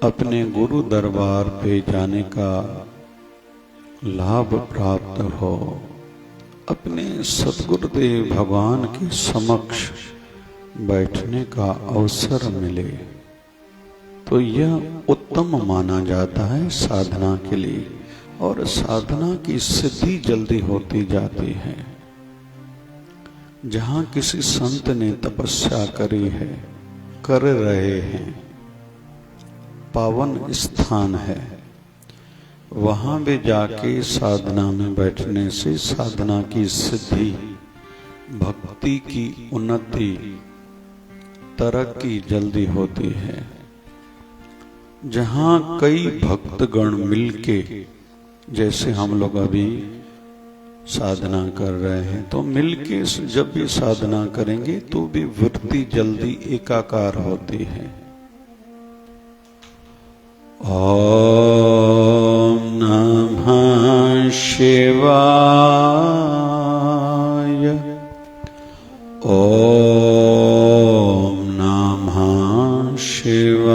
अपने गुरु दरबार पे जाने का लाभ प्राप्त हो, अपने सतगुरुदेव भगवान के समक्ष बैठने का अवसर मिले, तो यह उत्तम माना जाता है साधना के लिए। और साधना की सिद्धि जल्दी होती जाती है। जहाँ किसी संत ने तपस्या करी है, कर रहे हैं, पावन स्थान है, वहाँ भी जाके साधना में बैठने से साधना की सिद्धि, भक्ति की उन्नति, तरक्की जल्दी होती है। जहाँ कई भक्तगण मिलके, जैसे हम लोग अभी साधना कर रहे हैं, तो मिलके जब भी साधना करेंगे तो भी वृत्ति जल्दी एकाकार होती है। ओम नमः शिवाय। ओम नमः शिवाय।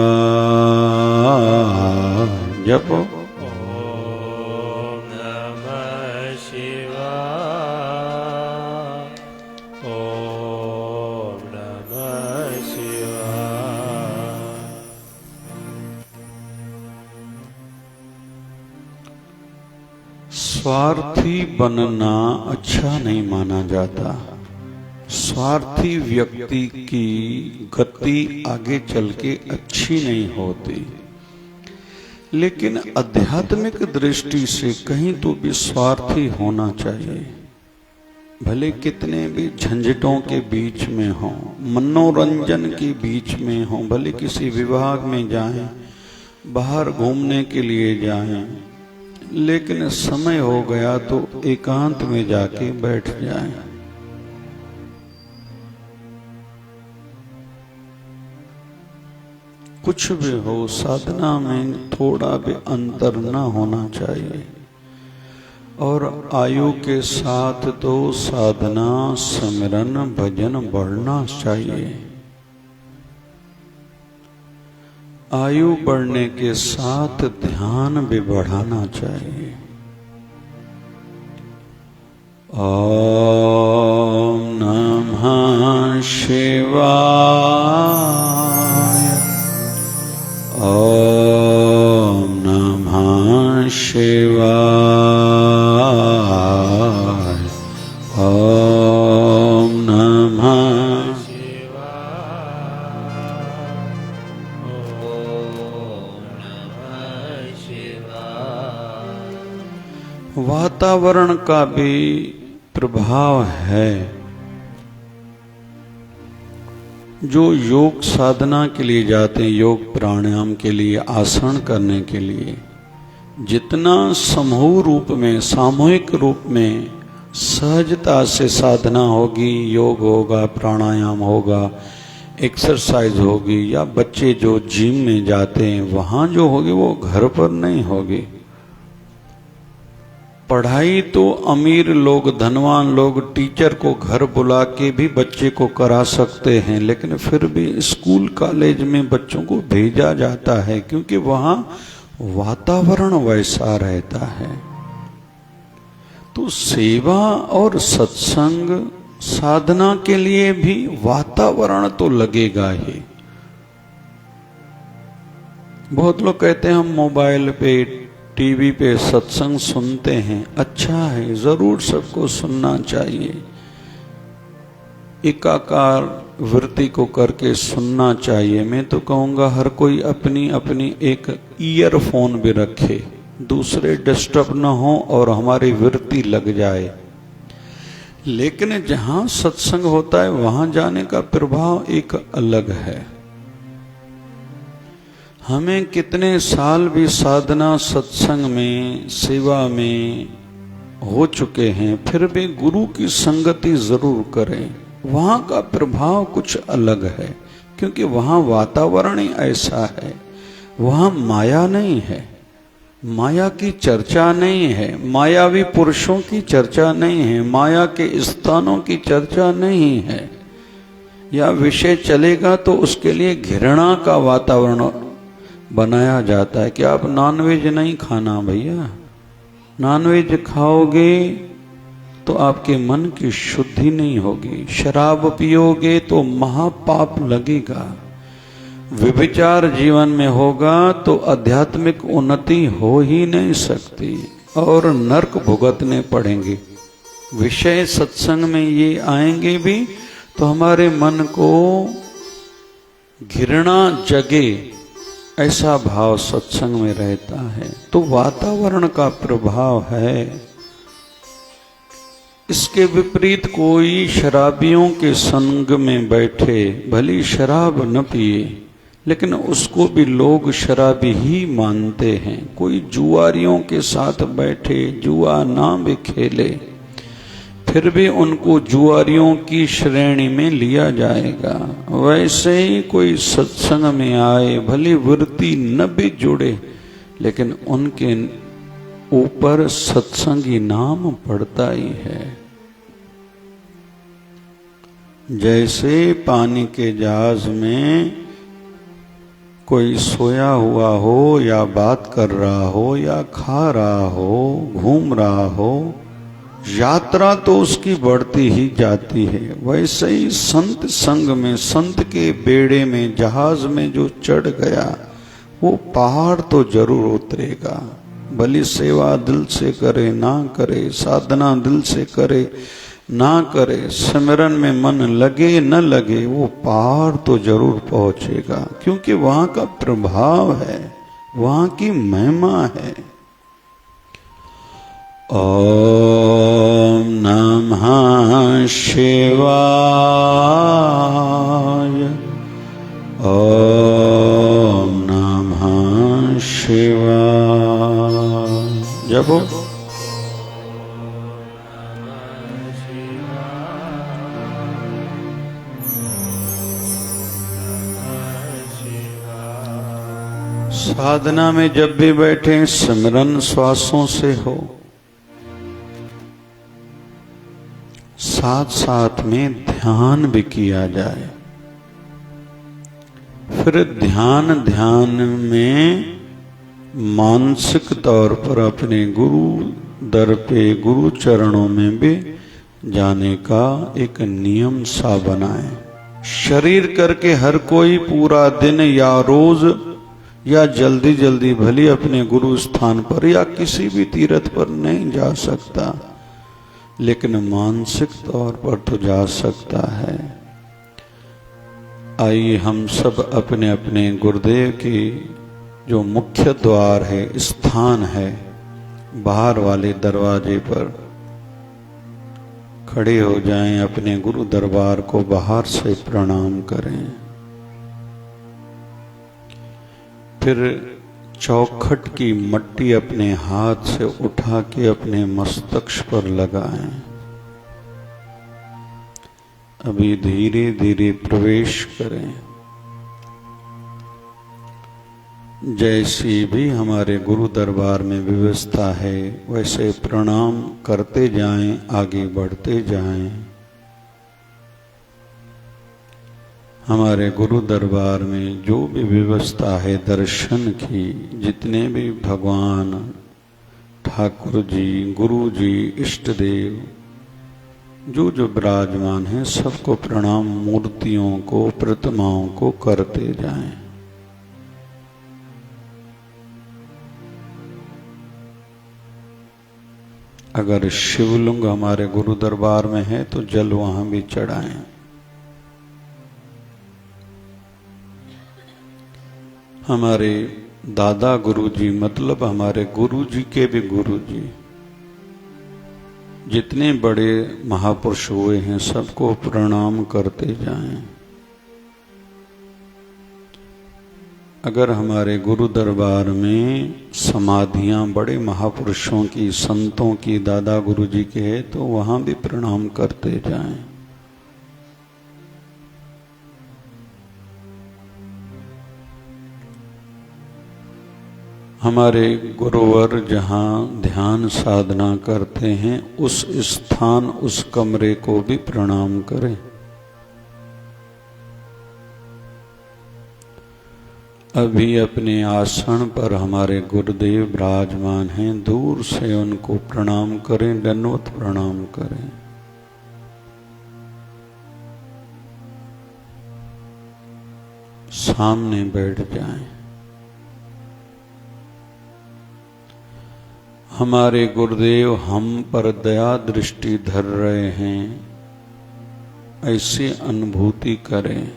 जपो स्वार्थी बनना अच्छा नहीं माना जाता। स्वार्थी व्यक्ति की गति आगे चल के अच्छी नहीं होती। लेकिन आध्यात्मिक दृष्टि से कहीं तो भी स्वार्थी होना चाहिए। भले कितने भी झंझटों के बीच में हो, मनोरंजन के बीच में हो, भले किसी विभाग में जाएं, बाहर घूमने के लिए जाएं, लेकिन समय हो गया तो एकांत में जाके बैठ जाएं। कुछ भी हो, साधना में थोड़ा भी अंतर ना होना चाहिए। और आयु के साथ तो साधना, सिमरन, भजन बढ़ना चाहिए। आयु बढ़ने के साथ ध्यान भी बढ़ाना चाहिए। ओम नमः शिवाय। ओम नमः शिवाय। ओम नमः वातावरण का भी प्रभाव है। जो योग साधना के लिए जाते हैं, योग प्राणायाम के लिए, आसन करने के लिए, जितना समूह रूप में, सामूहिक रूप में सहजता से साधना होगी, योग होगा, प्राणायाम होगा, एक्सरसाइज होगी, या बच्चे जो जिम में जाते हैं वहाँ जो होगी वो घर पर नहीं होगी। पढ़ाई तो अमीर लोग, धनवान लोग टीचर को घर बुला के भी बच्चे को करा सकते हैं, लेकिन फिर भी स्कूल कॉलेज में बच्चों को भेजा जाता है, क्योंकि वहाँ वातावरण वैसा रहता है। तो सेवा और सत्संग, साधना के लिए भी वातावरण तो लगेगा ही। बहुत लोग कहते हैं हम मोबाइल पे, टीवी पे सत्संग सुनते हैं। अच्छा है, जरूर सबको सुनना चाहिए। एकाकार वृत्ति को करके सुनना चाहिए। मैं तो कहूँगा हर कोई अपनी अपनी एक ईयरफोन भी रखे, दूसरे डिस्टर्ब न हो और हमारी वृत्ति लग जाए। लेकिन जहाँ सत्संग होता है वहाँ जाने का प्रभाव एक अलग है। हमें कितने साल भी साधना, सत्संग में, सेवा में हो चुके हैं, फिर भी गुरु की संगति जरूर करें। वहाँ का प्रभाव कुछ अलग है, क्योंकि वहाँ वातावरण ही ऐसा है। वहाँ माया नहीं है, माया की चर्चा नहीं है, मायावी पुरुषों की चर्चा नहीं है, माया के स्थानों की चर्चा नहीं है। या विषय चलेगा तो उसके लिए घृणा का वातावरण, बनाया जाता है कि आप नॉनवेज नहीं खाना भैया, नॉनवेज खाओगे तो आपके मन की शुद्धि नहीं होगी, शराब पियोगे तो महापाप लगेगा, व्यभिचार जीवन में होगा तो आध्यात्मिक उन्नति हो ही नहीं सकती और नरक भुगतने पड़ेंगे। विषय सत्संग में ये आएंगे भी तो हमारे मन को घृणा जगे, ऐसा भाव सत्संग में रहता है। तो वातावरण का प्रभाव है। इसके विपरीत कोई शराबियों के संग में बैठे, भली शराब न पिए लेकिन उसको भी लोग शराबी ही मानते हैं। कोई जुआरियों के साथ बैठे, जुआ ना भी खेले, फिर भी उनको जुआरियों की श्रेणी में लिया जाएगा। वैसे ही कोई सत्संग में आए, भली वृत्ति न भी जुड़े, लेकिन उनके ऊपर सत्संगी नाम पड़ता ही है। जैसे पानी के जहाज में कोई सोया हुआ हो या बात कर रहा हो या खा रहा हो, घूम रहा हो, यात्रा तो उसकी बढ़ती ही जाती है। वैसे ही संत संग में, संत के बेड़े में, जहाज में जो चढ़ गया वो पहाड़ तो जरूर उतरेगा। भली सेवा दिल से करे ना करे, साधना दिल से करे ना करे, सिमरन में मन लगे न लगे, वो पहाड़ तो जरूर पहुंचेगा, क्योंकि वहां का प्रभाव है, वहां की महिमा है। ओम नमः शिवाय, ओम नमः शिवाय। जपो। साधना में जब भी बैठे सिमरन श्वासों से हो, साथ साथ में ध्यान भी किया जाए। फिर ध्यान में मानसिक तौर पर अपने गुरु दर पे, गुरु चरणों में भी जाने का एक नियम सा बनाए। शरीर करके हर कोई पूरा दिन या रोज या जल्दी जल्दी भली अपने गुरु स्थान पर या किसी भी तीर्थ पर नहीं जा सकता, लेकिन मानसिक तौर पर तो जा सकता है। आइए हम सब अपने अपने गुरुदेव की जो मुख्य द्वार है, स्थान है, बाहर वाले दरवाजे पर खड़े हो जाएं, अपने गुरु दरबार को बाहर से प्रणाम करें। फिर चौखट की मट्टी अपने हाथ से उठा के अपने मस्तक पर लगाएं। अभी धीरे धीरे प्रवेश करें। जैसी भी हमारे गुरु दरबार में व्यवस्था है वैसे प्रणाम करते जाएं, आगे बढ़ते जाएं। हमारे गुरु दरबार में जो भी व्यवस्था है दर्शन की, जितने भी भगवान, ठाकुर जी, गुरु जी, इष्ट देव जो जो विराजमान हैं, सबको प्रणाम, मूर्तियों को, प्रतिमाओं को करते जाएं। अगर शिवलिंग हमारे गुरु दरबार में है तो जल वहां भी चढ़ाएं। हमारे दादा गुरुजी, मतलब हमारे गुरुजी के भी गुरुजी, जितने बड़े महापुरुष हुए हैं सबको प्रणाम करते जाएं। अगर हमारे गुरु दरबार में समाधियां बड़े महापुरुषों की, संतों की, दादा गुरुजी के है तो वहां भी प्रणाम करते जाएं। हमारे गुरुवर जहाँ ध्यान साधना करते हैं उस स्थान, उस कमरे को भी प्रणाम करें। अभी अपने आसन पर हमारे गुरुदेव विराजमान हैं, दूर से उनको प्रणाम करें, दंडवत प्रणाम करें। सामने बैठ जाएं। हमारे गुरुदेव हम पर दया दृष्टि धर रहे हैं, ऐसी अनुभूति करें।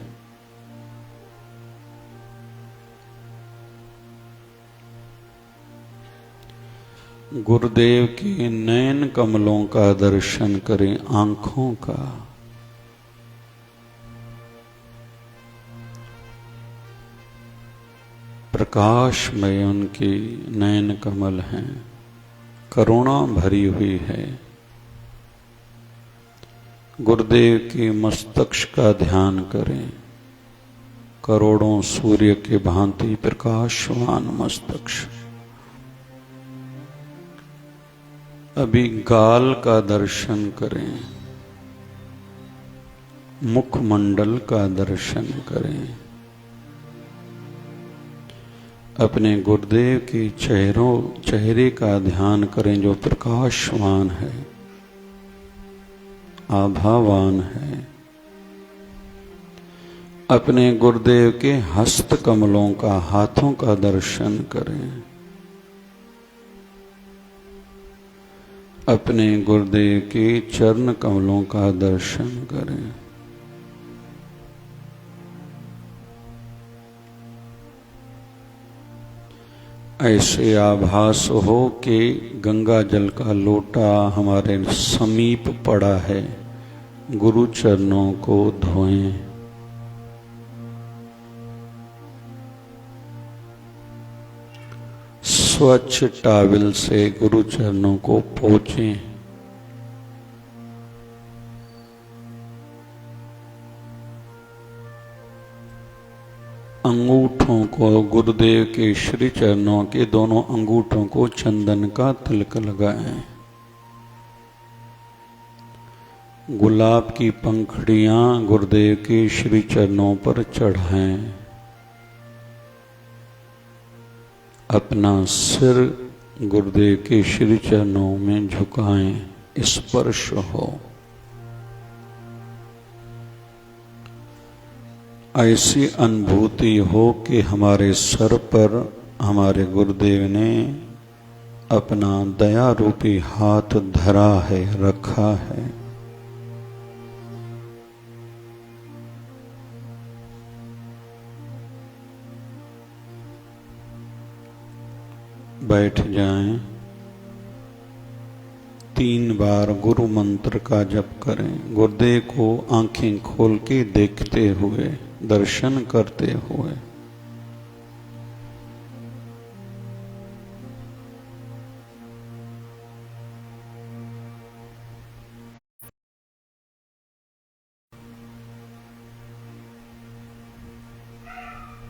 गुरुदेव के नयन कमलों का दर्शन करें, आंखों का। प्रकाशमय उनके नयन कमल हैं, करुणा भरी हुई है। गुरुदेव के मस्तक का ध्यान करें, करोड़ों सूर्य के भांति प्रकाशवान मस्तक। अभी गाल का दर्शन करें, मुखमंडल का दर्शन करें। अपने गुरुदेव के चेहरे का ध्यान करें जो प्रकाशवान है, आभावान है। अपने गुरुदेव के हस्त कमलों का, हाथों का दर्शन करें। अपने गुरुदेव के चरण कमलों का दर्शन करें। ऐसे आभास हो कि गंगा जल का लोटा हमारे समीप पड़ा है, गुरु चरणों को धोएं। स्वच्छ टावल से गुरु चरणों को पोंछें। अंगूठों को, गुरुदेव के श्री चरणों के दोनों अंगूठों को चंदन का तिलक लगाएं। गुलाब की पंखुड़ियां गुरुदेव के श्री चरणों पर चढ़ाएं। अपना सिर गुरुदेव के श्री चरणों में झुकाएं, स्पर्श हो। ऐसी अनुभूति हो कि हमारे सर पर हमारे गुरुदेव ने अपना दया रूपी हाथ धरा है, रखा है। बैठ जाएं। 3 बार गुरु मंत्र का जप करें, गुरुदेव को आंखें खोल के देखते हुए, दर्शन करते हुए।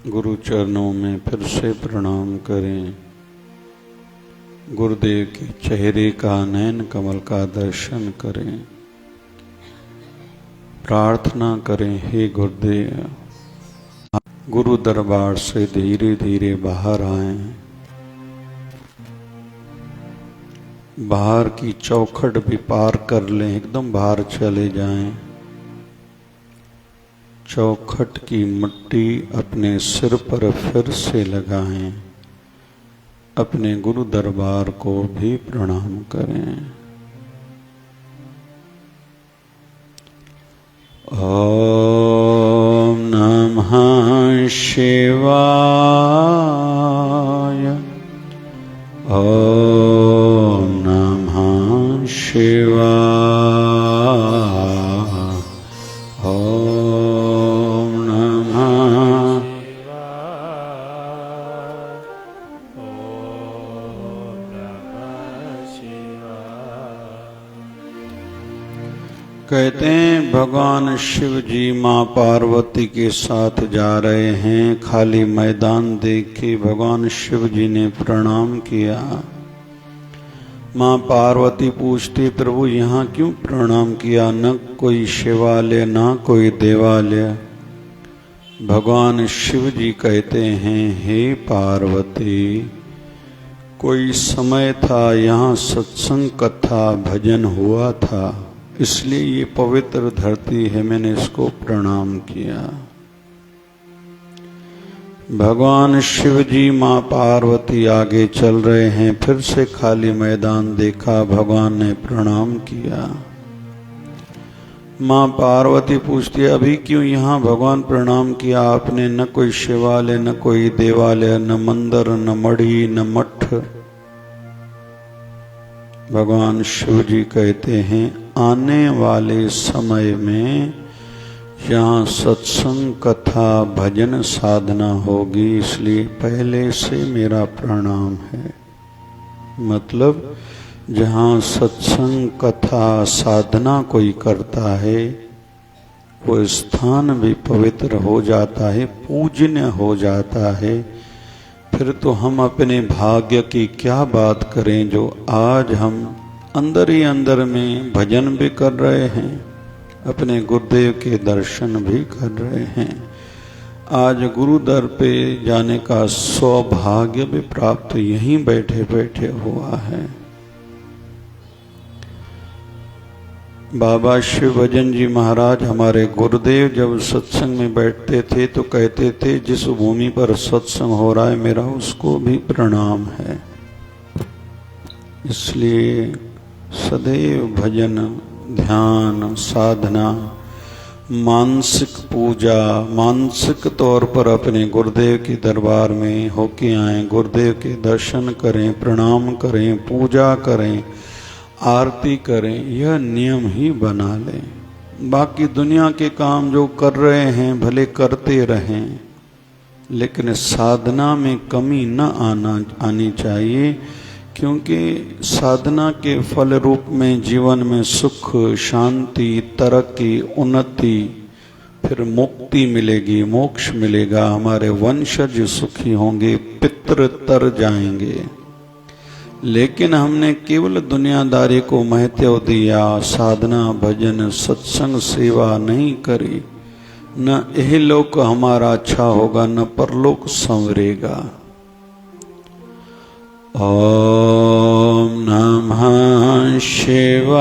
गुरु चरणों में फिर से प्रणाम करें। गुरुदेव के चेहरे का, नयन कमल का दर्शन करें। प्रार्थना करें, हे गुरुदेव, गुरु दरबार से धीरे धीरे बाहर आएं। बाहर की चौखट भी पार कर लें, एकदम बाहर चले जाएं। चौखट की मिट्टी अपने सिर पर फिर से लगाएं। अपने गुरु दरबार को भी प्रणाम करें। ओम नमः शिवाय। ओम नमः शिवाय। ओम नमः कहते हैं भगवान शिव जी माँ पार्वती के साथ जा रहे हैं। खाली मैदान देख के भगवान शिव जी ने प्रणाम किया। माँ पार्वती पूछती, प्रभु यहाँ क्यों प्रणाम किया? न कोई शिवालय, ना कोई देवालय। भगवान शिव जी कहते हैं, हे पार्वती, कोई समय था यहाँ सत्संग कथा भजन हुआ था, इसलिए ये पवित्र धरती है, मैंने इसको प्रणाम किया। भगवान शिव जी माँ पार्वती आगे चल रहे हैं, फिर से खाली मैदान देखा, भगवान ने प्रणाम किया। माँ पार्वती पूछती है, अभी क्यों यहाँ भगवान प्रणाम किया आपने? न कोई शिवालय, न कोई देवालय, न मंदिर, न मढ़ी, न मठ। भगवान शिव जी कहते हैं, आने वाले समय में यहाँ सत्संग कथा भजन साधना होगी, इसलिए पहले से मेरा प्रणाम है। मतलब जहाँ सत्संग कथा साधना कोई करता है, वो स्थान भी पवित्र हो जाता है, पूजनीय हो जाता है। फिर तो हम अपने भाग्य की क्या बात करें, जो आज हम अंदर ही अंदर में भजन भी कर रहे हैं, अपने गुरुदेव के दर्शन भी कर रहे हैं। आज गुरु दर पे जाने का सौभाग्य भी प्राप्त यहीं बैठे बैठे हुआ है। बाबा शिव भजन जी महाराज हमारे गुरुदेव जब सत्संग में बैठते थे तो कहते थे, जिस भूमि पर सत्संग हो रहा है मेरा उसको भी प्रणाम है। इसलिए सदैव भजन, ध्यान, साधना, मानसिक पूजा, मानसिक तौर पर अपने गुरुदेव के दरबार में होके आए, गुरुदेव के दर्शन करें, प्रणाम करें, पूजा करें, आरती करें, यह नियम ही बना लें। बाकी दुनिया के काम जो कर रहे हैं भले करते रहें, लेकिन साधना में कमी न आनी चाहिए, क्योंकि साधना के फल रूप में जीवन में सुख, शांति, तरक्की, उन्नति, फिर मुक्ति मिलेगी, मोक्ष मिलेगा, हमारे वंशज सुखी होंगे, पितृ तर जाएंगे। लेकिन हमने केवल दुनियादारी को महत्व दिया, साधना, भजन, सत्संग, सेवा नहीं करी, न यह लोक हमारा अच्छा होगा, न परलोक संवरेगा। ओम नमः शिवाय,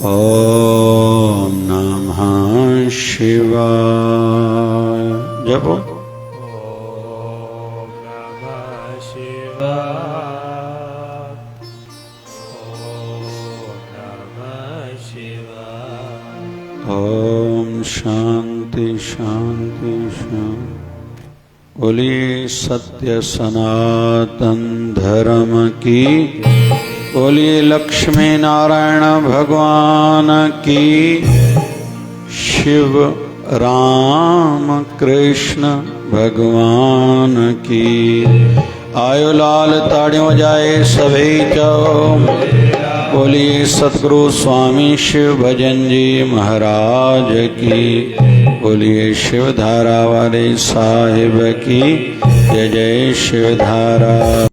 ओम नमः शिवाय। जपो। ओम शांति शांति शांति। बोलिए सत्य सनातन धर्म की, बोलिए लक्ष्मी नारायण भगवान की, शिव राम कृष्ण भगवान की। आयो लाल ताड़ियों बजाए सभी चौ। बोलिए सतगुरु स्वामी शिव भजन जी महाराज की, बोलिए शिव धारा वाले साहिब की जय जय शिव धारा।